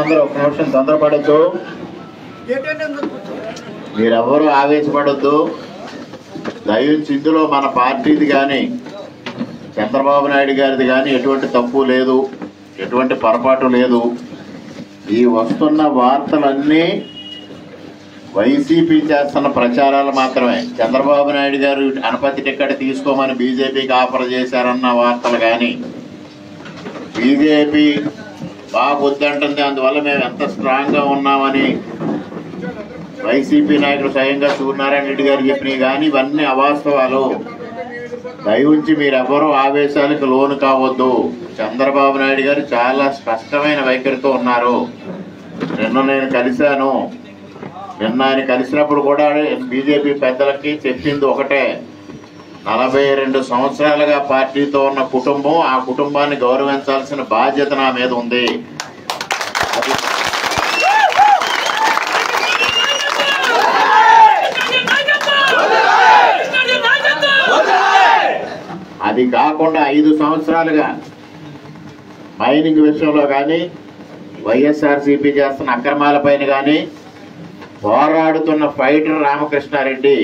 అందరూ ఒక నిమిషం తొందరపడద్దు, మీరెవ్వరూ ఆవేశపడద్దు. దయచేసి ఇందులో మన పార్టీది కానీ చంద్రబాబు నాయుడు గారిది కానీ ఎటువంటి తప్పు లేదు, ఎటువంటి పొరపాటు లేదు. ఈ వస్తున్న వార్తలన్నీ వైసీపీ చేస్తున్న ప్రచారాలు మాత్రమే. చంద్రబాబు నాయుడు గారు అనపతి టికెట్ తీసుకోమని బీజేపీకి ఆఫర్ చేశారన్న వార్తలు కానీ, బీజేపీ బాగా వద్దంటుంది అందువల్ల మేము ఎంత స్ట్రాంగ్గా ఉన్నామని వైసీపీ నాయకుడు స్వయంగా సూర్యనారాయణ రెడ్డి గారు చెప్పినవి కానీ ఇవన్నీ అవాస్తవాలు. దయవుంచి మీరెవ్వరూ ఆవేశాలకు లోను కావద్దు. చంద్రబాబు నాయుడు గారు చాలా స్పష్టమైన వైఖరితో ఉన్నారు. నిన్న నేను కలిశాను. నిన్న ఆయన కలిసినప్పుడు కూడా బీజేపీ పెద్దలకి చెప్పింది ఒకటే, 42 సంవత్సరాలుగా పార్టీతో ఉన్న కుటుంబం, ఆ కుటుంబాన్ని గౌరవించాల్సిన బాధ్యత నా మీద ఉంది. అది కాకుండా 5 సంవత్సరాలుగా మైనింగ్ విషయంలో కానీ, వైఎస్ఆర్సీపీ చేస్తున్న అక్రమాలపైన కానీ పోరాడుతున్న ఫైటర్ రామకృష్ణారెడ్డి,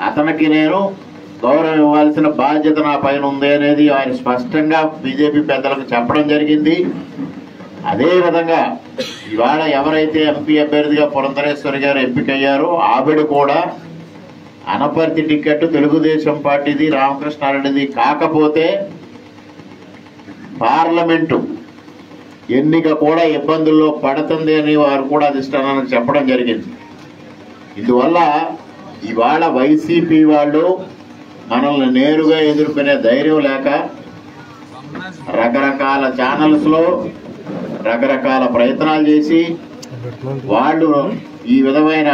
అతనికి నేను గౌరవం ఇవ్వాల్సిన బాధ్యత నా పైన ఉంది అనేది ఆయన స్పష్టంగా బీజేపీ పెద్దలకు చెప్పడం జరిగింది. అదేవిధంగా ఇవాళ ఎవరైతే ఎంపీ అభ్యర్థిగా పురంధరేశ్వరి గారు ఎంపికయ్యారో ఆవిడ కూడా అనపర్తి టికెట్ తెలుగుదేశం పార్టీది, రామకృష్ణారెడ్డిది కాకపోతే పార్లమెంటు ఎన్నిక కూడా ఇబ్బందుల్లో పడుతుంది అని వారు కూడా అధిష్టానానికి చెప్పడం జరిగింది. ఇందువల్ల ఇవాళ వైసీపీ వాళ్ళు మనల్ని నేరుగా ఎదుర్కొనే ధైర్యం లేక రకరకాల ఛానల్స్లో రకరకాల ప్రయత్నాలు చేసి వాళ్ళు ఈ విధమైన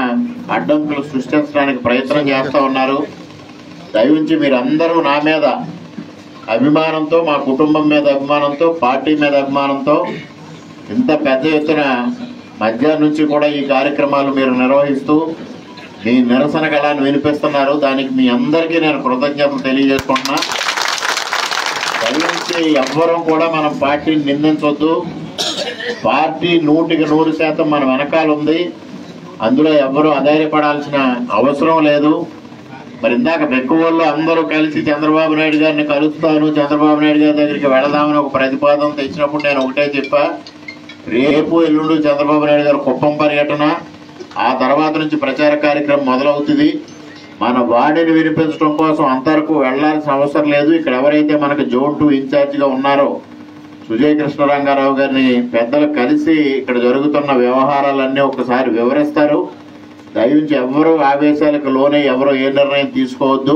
అడ్డంకులు సృష్టించడానికి ప్రయత్నం చేస్తూ ఉన్నారు. దయవుంచి మీరందరూ నా మీద అభిమానంతో, మా కుటుంబం మీద అభిమానంతో, పార్టీ మీద అభిమానంతో ఇంత పెద్ద ఎత్తున మధ్యాహ్నం నుంచి కూడా ఈ కార్యక్రమాలు మీరు నిర్వహిస్తూ మీ నిరసన గళాన్ని వినిపిస్తున్నారు. దానికి మీ అందరికీ నేను కృతజ్ఞతలు తెలియజేసుకుంటున్నా. దయచేసి ఎవ్వరూ కూడా మనం పార్టీని నిందించవద్దు. పార్టీ 100% మన వెనకాల ఉంది. అందులో ఎవ్వరూ అధైర్యపడాల్సిన అవసరం లేదు. మరి ఇందాక బెక్కువల్లో అందరూ కలిసి చంద్రబాబు నాయుడు గారిని కలుస్తాను, చంద్రబాబు నాయుడు గారి దగ్గరికి వెళదామని ఒక ప్రతిపాదన తెచ్చినప్పుడు నేను ఒకటే చెప్పా, రేపు ఎల్లుండి చంద్రబాబు నాయుడు గారు కుప్పం పర్యటన, ఆ తర్వాత నుంచి ప్రచార కార్యక్రమం మొదలవుతుంది. మన వాడిని వినిపించడం కోసం అంతవరకు వెళ్లాల్సిన అవసరం లేదు. ఇక్కడ ఎవరైతే మనకు జోన్ 2 ఇన్ఛార్జిగా ఉన్నారో సుజయ్ కృష్ణరంగారావు గారిని పెద్దలు కలిసి ఇక్కడ జరుగుతున్న వ్యవహారాలన్నీ ఒకసారి వివరిస్తారు. దయవుంచి ఎవరు ఆవేశాలకు లోనే ఎవరు ఏ నిర్ణయం తీసుకోవద్దు.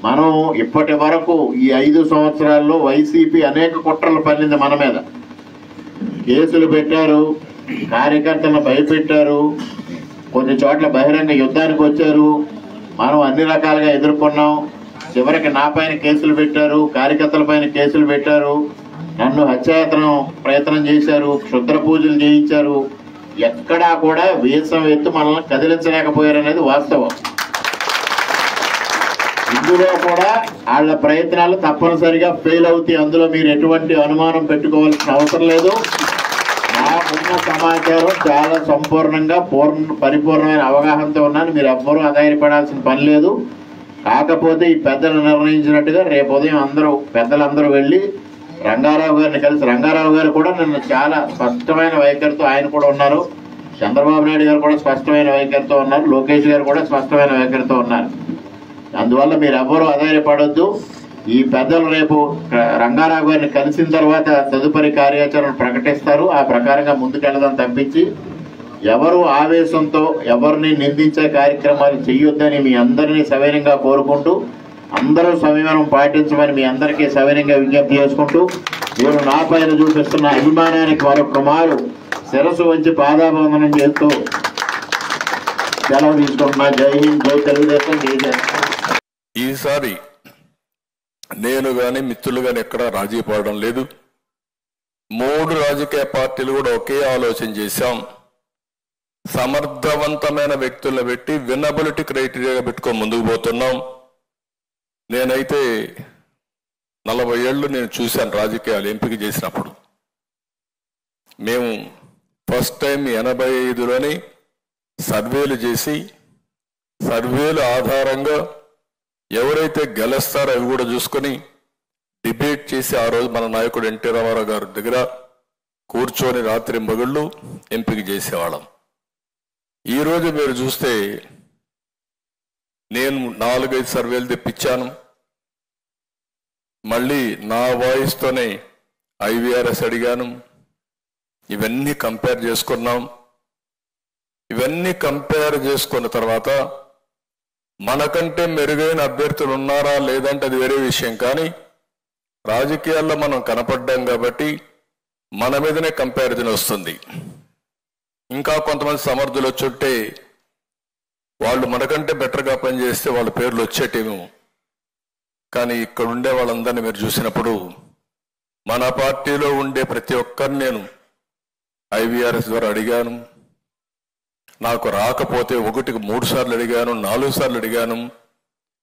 మనం ఇప్పటి వరకు ఈ 5 సంవత్సరాల్లో వైసీపీ అనేక కుట్రలు పన్నింది మన మీద. కేసులు పెట్టారు, కార్యకర్తలను భయపెట్టారు, కొన్ని చోట్ల బహిరంగ యుద్ధానికి వచ్చారు. మనం అన్ని రకాలుగా ఎదుర్కొన్నాం. చివరికి నా పైన కేసులు పెట్టారు, కార్యకర్తల పైన కేసులు పెట్టారు, నన్ను హత్యాయత్నం ప్రయత్నం చేశారు, క్షుద్ర పూజలు చేయించారు. ఎక్కడా కూడా వీసం ఎత్తు మనల్ని కదిలించలేకపోయారనేది వాస్తవం. ఇందులో కూడా వాళ్ళ ప్రయత్నాలు తప్పనిసరిగా ఫెయిల్ అవుతాయి. అందులో మీరు ఎటువంటి అనుమానం పెట్టుకోవాల్సిన అవసరం లేదు. నాకున్న సమాచారం చాలా సంపూర్ణంగా పరిపూర్ణమైన అవగాహనతో ఉన్నాను. మీరు ఎవ్వరూ అధైర్యపడాల్సిన పని లేదు. కాకపోతే ఈ పెద్దలు నిర్ణయించినట్టుగా రేపు ఉదయం పెద్దలందరూ వెళ్ళి రంగారావు గారిని కలిసి, రంగారావు గారు కూడా నిన్న చాలా స్పష్టమైన వైఖరితో ఆయన కూడా ఉన్నారు, చంద్రబాబు నాయుడు గారు కూడా స్పష్టమైన వైఖరితో ఉన్నారు, లోకేష్ గారు కూడా స్పష్టమైన వైఖరితో ఉన్నారు. అందువల్ల మీరు ఎవ్వరూ అధైర్యపడొద్దు. ఈ పెద్దలు రేపు రంగారావు గారిని కలిసిన తర్వాత తదుపరి కార్యాచరణ ప్రకటిస్తారు. ఆ ప్రకారంగా ముందుకెళ్దాం తప్పించి ఎవరు ఆవేశంతో ఎవరిని నిందించే కార్యక్రమాలు చెయ్యొద్దని మీ అందరినీ సవినయంగా కోరుకుంటూ, అందరూ సంయమనం పాటించమని మీ అందరికీ సవినయంగా విజ్ఞప్తి చేసుకుంటూ, నేను నా పైన చూపిస్తున్న అభిమానానికి మరొక మారు శిరస్సు వంచి పాదాభివందనం చేస్తూ సెలవు తీసుకుంటున్నా. జై హింద్, జై తెలుగుదేశం, జై జగన్. ఈసారి నేను గాని మిత్రులు గాని ఎక్కడా రాజీ పడడం లేదు. 3 రాజకీయ పార్టీలు కూడా ఒకే ఆలోచన చేశాం. సమర్థవంతమైన వ్యక్తులను పెట్టి వినబిలిటీ క్రైటీరియాగా పెట్టుకొని ముందుకు పోతున్నాం. నేనైతే 40 ఏళ్ళు నేను చూశాను రాజకీయాలు ఎంపిక చేసినప్పుడు. మేము ఫస్ట్ టైం 85లోనే సర్వేలు చేసి సర్వేల ఆధారంగా ఎవరైతే గెలుస్తారో అవి కూడా చూసుకొని డిబేట్ చేసి ఆ రోజు మన నాయకుడు ఎన్టీ రామారావు గారి దగ్గర కూర్చొని రాత్రి మగుళ్ళు ఎంపిక చేసేవాళ్ళం. ఈరోజు మీరు చూస్తే నేను 4-5 సర్వేలు తెప్పించాను. మళ్ళీ నా వాయిస్తోనే IVRS అడిగాను. ఇవన్నీ కంపేర్ చేసుకున్నాం. ఇవన్నీ కంపేర్ చేసుకున్న తర్వాత మనకంటే మెరుగైన అభ్యర్థులు ఉన్నారా లేదంటే అది వేరే విషయం, కానీ రాజకీయాల్లో మనం కనపడ్డాం కాబట్టి మన మీదనే కంపారిజన్ వస్తుంది. ఇంకా కొంతమంది సమర్థులు వచ్చుంటే వాళ్ళు మనకంటే బెటర్గా పనిచేస్తే వాళ్ళ పేర్లు వచ్చేటేమో, కానీ ఇక్కడ ఉండే వాళ్ళందరినీ మీరు చూసినప్పుడు మన పార్టీలో ఉండే ప్రతి ఒక్కరిని నేను IVRS ద్వారా అడిగాను. నాకు రాకపోతే 1కి 3 సార్లు అడిగాను, 4 సార్లు అడిగాను.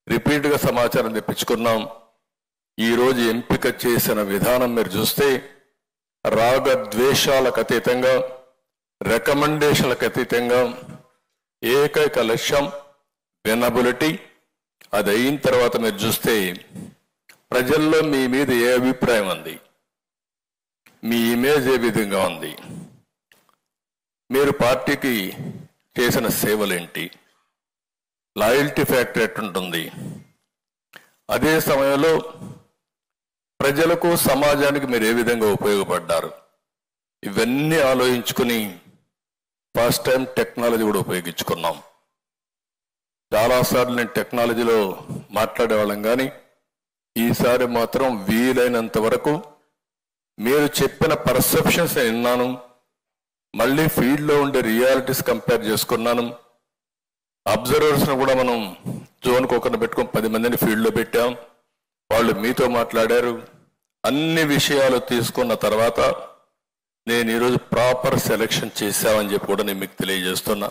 రిపీట్గా సమాచారం తెప్పించుకున్నాం. ఈరోజు ఎంపిక చేసిన విధానం మీరు చూస్తే రాగద్వేషాలకు అతీతంగా, రికమెండేషన్లకు అతీతంగా ఏకైక లక్ష్యం వినబిలిటీ. అది అయిన తర్వాత మీరు చూస్తే ప్రజల్లో మీ మీద ఏ అభిప్రాయం ఉంది, మీ ఇమేజ్ ఏ విధంగా ఉంది, మీరు పార్టీకి చేసిన సేవలేంటి, లాయల్టీ ఫ్యాక్టర్ ఎట్టుంటుంది, అదే సమయంలో ప్రజలకు సమాజానికి మీరు ఏ విధంగా ఉపయోగపడ్డారు, ఇవన్నీ ఆలోచించుకుని ఫస్ట్ టైం టెక్నాలజీ కూడా ఉపయోగించుకున్నాం. చాలాసార్లు నేను టెక్నాలజీలో మాట్లాడేవాళ్ళం, కానీ ఈసారి మాత్రం వీలైనంత వరకు మీరు చెప్పిన పర్సెప్షన్స్ విన్నాను. మళ్ళీ ఫీల్డ్లో ఉండే రియాలిటీస్ కంపేర్ చేసుకున్నాను. అబ్జర్వర్స్ను కూడా మనం జోన్కి ఒకరిని పెట్టుకొని 10 మందిని ఫీల్డ్లో పెట్టాం. వాళ్ళు మీతో మాట్లాడారు. అన్ని విషయాలు తీసుకున్న తర్వాత నేను ఈరోజు ప్రాపర్ సెలెక్షన్ చేశామని చెప్పి కూడా నేను మీకు తెలియజేస్తున్నా.